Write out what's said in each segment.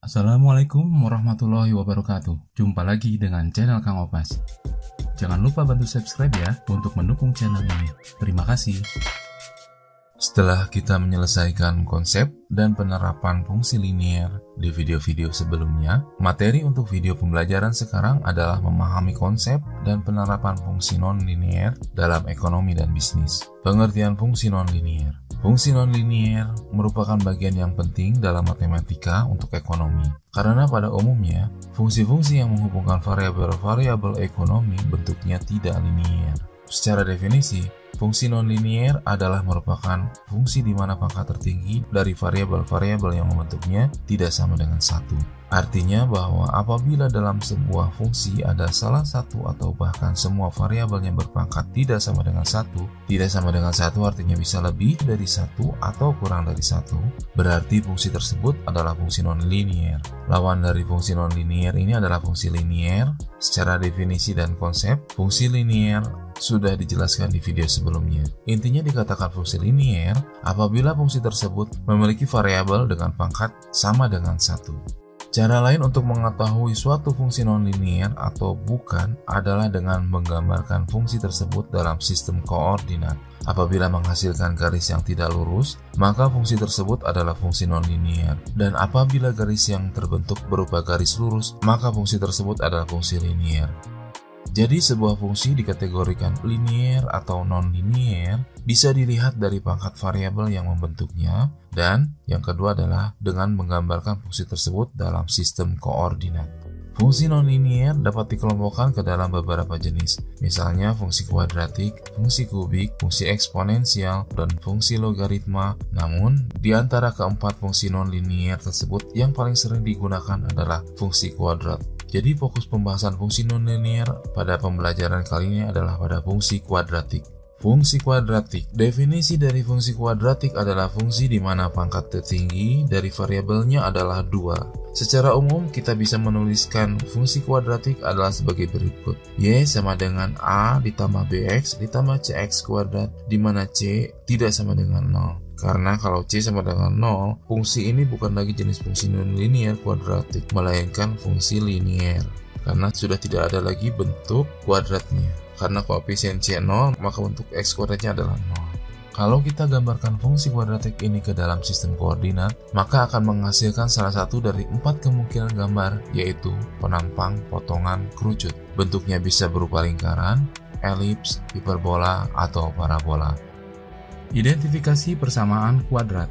Assalamualaikum warahmatullahi wabarakatuh. Jumpa lagi dengan channel Kang Opas. Jangan lupa bantu subscribe ya untuk mendukung channel ini. Terima kasih. Setelah kita menyelesaikan konsep dan penerapan fungsi linier di video-video sebelumnya, materi untuk video pembelajaran sekarang adalah memahami konsep dan penerapan fungsi non-linier dalam ekonomi dan bisnis. Pengertian fungsi non-linier. Fungsi non-linier merupakan bagian yang penting dalam matematika untuk ekonomi. Karena pada umumnya, fungsi-fungsi yang menghubungkan variabel-variabel ekonomi bentuknya tidak linier. Secara definisi, fungsi non-linier adalah merupakan fungsi di mana pangkat tertinggi dari variabel-variabel yang membentuknya tidak sama dengan satu. Artinya bahwa apabila dalam sebuah fungsi ada salah satu atau bahkan semua variabel yang berpangkat tidak sama dengan satu artinya bisa lebih dari satu atau kurang dari satu, berarti fungsi tersebut adalah fungsi non-linier. Lawan dari fungsi non-linier ini adalah fungsi linier. Secara definisi dan konsep, fungsi linier sudah dijelaskan di video sebelumnya. Intinya dikatakan fungsi linier apabila fungsi tersebut memiliki variabel dengan pangkat sama dengan satu. Cara lain untuk mengetahui suatu fungsi non-linier atau bukan adalah dengan menggambarkan fungsi tersebut dalam sistem koordinat. Apabila menghasilkan garis yang tidak lurus, maka fungsi tersebut adalah fungsi non-linier. Dan apabila garis yang terbentuk berupa garis lurus, maka fungsi tersebut adalah fungsi linier. Jadi sebuah fungsi dikategorikan linier atau non-linier bisa dilihat dari pangkat variabel yang membentuknya, dan yang kedua adalah dengan menggambarkan fungsi tersebut dalam sistem koordinat. Fungsi non-linier dapat dikelompokkan ke dalam beberapa jenis, misalnya fungsi kuadratik, fungsi kubik, fungsi eksponensial, dan fungsi logaritma. Namun, di antara keempat fungsi non-linier tersebut yang paling sering digunakan adalah fungsi kuadrat. Jadi fokus pembahasan fungsi non-linier pada pembelajaran kali ini adalah pada fungsi kuadratik. Fungsi kuadratik. Definisi dari fungsi kuadratik adalah fungsi di mana pangkat tertinggi dari variabelnya adalah 2. Secara umum kita bisa menuliskan fungsi kuadratik adalah sebagai berikut. Y sama dengan A ditambah BX ditambah CX kuadrat, di mana C tidak sama dengan 0. Karena kalau C sama dengan 0, fungsi ini bukan lagi jenis fungsi non-linier kuadratik, melainkan fungsi linier. Karena sudah tidak ada lagi bentuk kuadratnya. Karena koefisien C 0, maka bentuk X kuadratnya adalah 0. Kalau kita gambarkan fungsi kuadratik ini ke dalam sistem koordinat, maka akan menghasilkan salah satu dari 4 kemungkinan gambar, yaitu penampang, potongan, kerucut. Bentuknya bisa berupa lingkaran, elips, hiperbola, atau parabola. Identifikasi persamaan kuadrat.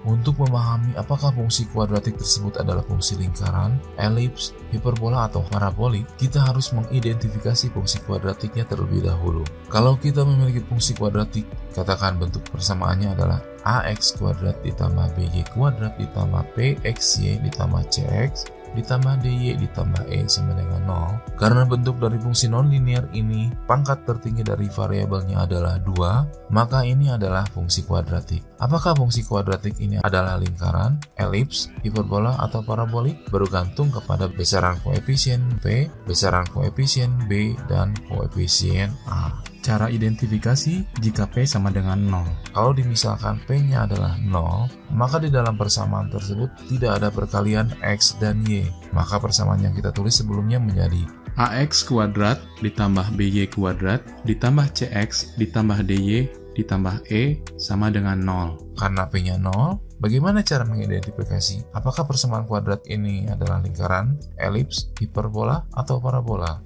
Untuk memahami apakah fungsi kuadratik tersebut adalah fungsi lingkaran, elips, hiperbola, atau parabolik, kita harus mengidentifikasi fungsi kuadratiknya terlebih dahulu. Kalau kita memiliki fungsi kuadratik, katakan bentuk persamaannya adalah ax kuadrat ditambah by kuadrat ditambah pxy ditambah cx ditambah dy ditambah e sama dengan 0. Karena bentuk dari fungsi non-linier ini pangkat tertinggi dari variabelnya adalah 2, maka ini adalah fungsi kuadratik. Apakah fungsi kuadratik ini adalah lingkaran, elips, hiperbola, atau parabolik? Bergantung kepada besaran koefisien p, besaran koefisien b, dan koefisien a. Cara identifikasi jika P sama dengan 0. Kalau dimisalkan P-nya adalah 0, maka di dalam persamaan tersebut tidak ada perkalian X dan Y. Maka persamaan yang kita tulis sebelumnya menjadi AX kuadrat ditambah BY kuadrat ditambah CX ditambah DY ditambah E sama dengan 0. Karena P-nya 0, bagaimana cara mengidentifikasi apakah persamaan kuadrat ini adalah lingkaran, elips, hiperbola, atau parabola?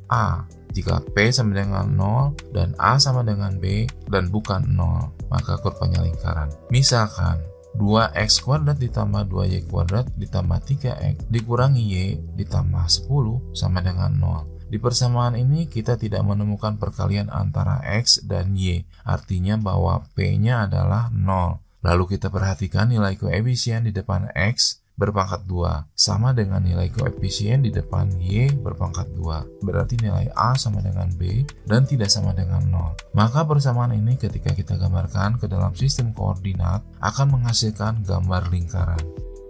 A. Jika P sama dengan 0 dan A sama dengan B dan bukan 0, maka kurvanya lingkaran. Misalkan 2x kuadrat ditambah 2y kuadrat ditambah 3x dikurangi y ditambah 10 sama dengan 0. Di persamaan ini kita tidak menemukan perkalian antara x dan y, artinya bahwa P-nya adalah 0. Lalu kita perhatikan nilai koefisien di depan x berpangkat 2 sama dengan nilai koefisien di depan y berpangkat 2. Berarti nilai A sama dengan B dan tidak sama dengan 0. Maka persamaan ini ketika kita gambarkan ke dalam sistem koordinat akan menghasilkan gambar lingkaran.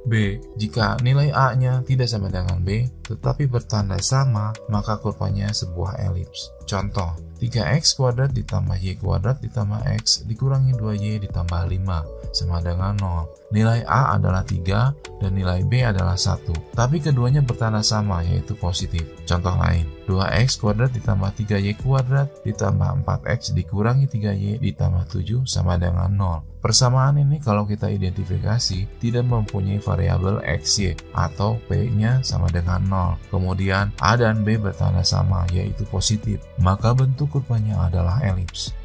B. Jika nilai A-nya tidak sama dengan B tetapi bertanda sama, maka kurvanya sebuah elips. Contoh, 3x kuadrat ditambah y kuadrat ditambah x dikurangi 2y ditambah 5 sama dengan 0. Nilai A adalah 3 dan nilai B adalah 1. Tapi keduanya bertanda sama, yaitu positif. Contoh lain, 2x kuadrat ditambah 3y kuadrat ditambah 4x dikurangi 3y ditambah 7 sama dengan 0. Persamaan ini kalau kita identifikasi tidak mempunyai variabel xy atau p-nya sama dengan 0. Kemudian A dan B bertanda sama, yaitu positif. Maka bentuk kurvanya adalah elips.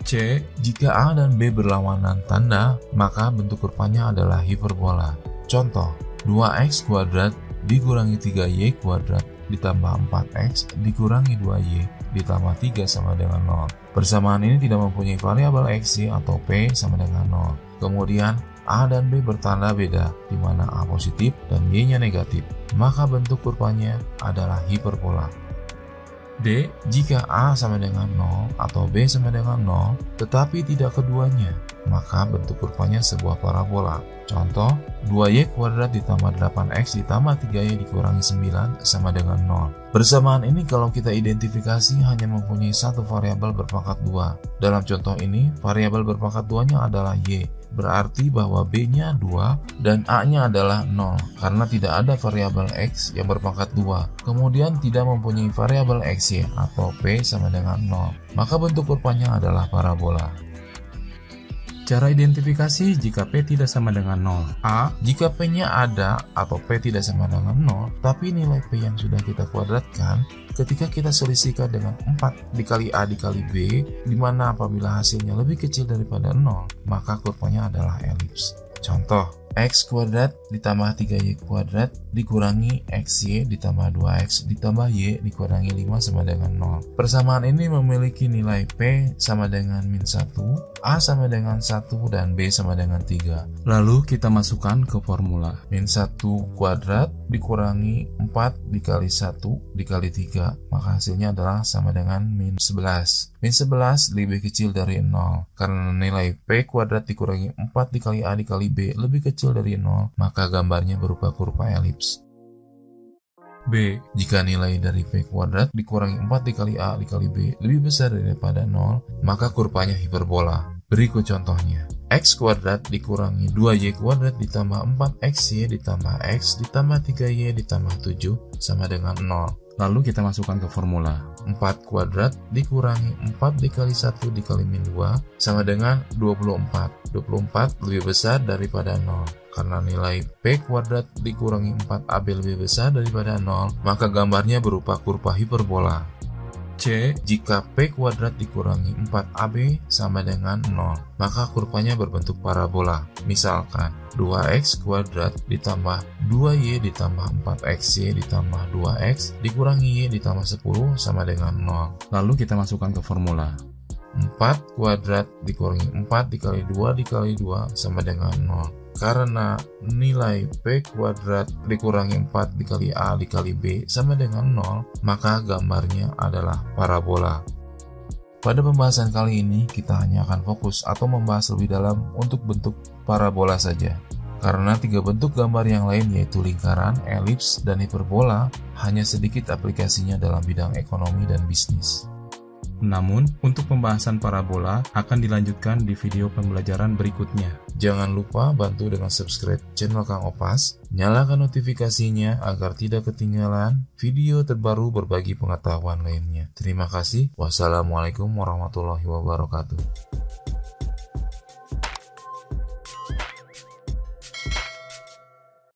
C. Jika A dan B berlawanan tanda, maka bentuk kurvanya adalah hiperbola. Contoh, 2x kuadrat dikurangi 3y kuadrat ditambah 4x dikurangi 2y ditambah 3 sama dengan 0. Persamaan ini tidak mempunyai variabel xy atau p sama dengan 0. Kemudian A dan B bertanda beda, di mana A positif dan Y-nya negatif. Maka bentuk kurvanya adalah hiperbola. D. Jika A sama dengan 0 atau B sama dengan 0, tetapi tidak keduanya, maka bentuk kurvanya sebuah parabola. Contoh, 2y kuadrat ditambah 8x ditambah 3y dikurangi 9 sama dengan 0. Persamaan ini kalau kita identifikasi hanya mempunyai satu variabel berpangkat 2. Dalam contoh ini, variabel berpangkat 2-nya adalah y. Berarti bahwa B-nya 2 dan A-nya adalah 0 karena tidak ada variabel X yang berpangkat 2. Kemudian tidak mempunyai variabel XY atau P sama dengan 0. Maka bentuk kurvanya adalah parabola. Cara identifikasi jika P tidak sama dengan 0. A. Jika P-nya ada atau P tidak sama dengan 0, tapi nilai P yang sudah kita kuadratkan, ketika kita selisihkan dengan 4 dikali A dikali B, di mana apabila hasilnya lebih kecil daripada 0, maka kurvanya adalah elips. Contoh, x kuadrat ditambah 3y kuadrat dikurangi xy ditambah 2x ditambah y dikurangi 5 sama dengan 0. Persamaan ini memiliki nilai P sama dengan min 1, A sama dengan 1, dan B sama dengan 3. Lalu kita masukkan ke formula. Min 1 kuadrat dikurangi 4 dikali 1 dikali 3, maka hasilnya adalah sama dengan min 11. Min 11 lebih kecil dari 0, karena nilai P kuadrat dikurangi 4 dikali A dikali B lebih kecil dari 0, maka gambarnya berupa kurva elips. B. Jika nilai dari P kuadrat dikurangi 4 dikali A dikali B lebih besar daripada 0, maka kurvanya hiperbola. Berikut contohnya. X kuadrat dikurangi 2y kuadrat ditambah 4xy ditambah x ditambah 3y ditambah 7 sama dengan 0. Lalu kita masukkan ke formula. 4 kuadrat dikurangi 4 dikali 1 dikali min 2 sama dengan 24. 24 lebih besar daripada 0. Karena nilai P kuadrat dikurangi 4AB lebih besar daripada 0, maka gambarnya berupa kurva hiperbola. C. Jika P kuadrat dikurangi 4AB sama dengan 0, maka kurvanya berbentuk parabola. Misalkan, 2x kuadrat ditambah 2y ditambah 4xy ditambah 2x dikurangi y ditambah 10 sama dengan 0. Lalu kita masukkan ke formula. 4 kuadrat dikurangi 4 dikali 2 dikali 2 sama dengan 0. Karena nilai P kuadrat dikurangi 4 dikali A dikali B sama dengan 0, maka gambarnya adalah parabola. Pada pembahasan kali ini, kita hanya akan fokus atau membahas lebih dalam untuk bentuk parabola saja. Karena 3 bentuk gambar yang lain yaitu lingkaran, elips, dan hiperbola hanya sedikit aplikasinya dalam bidang ekonomi dan bisnis. Namun, untuk pembahasan parabola akan dilanjutkan di video pembelajaran berikutnya. Jangan lupa bantu dengan subscribe channel Kang Opas, nyalakan notifikasinya agar tidak ketinggalan video terbaru berbagi pengetahuan lainnya. Terima kasih. Wassalamualaikum warahmatullahi wabarakatuh.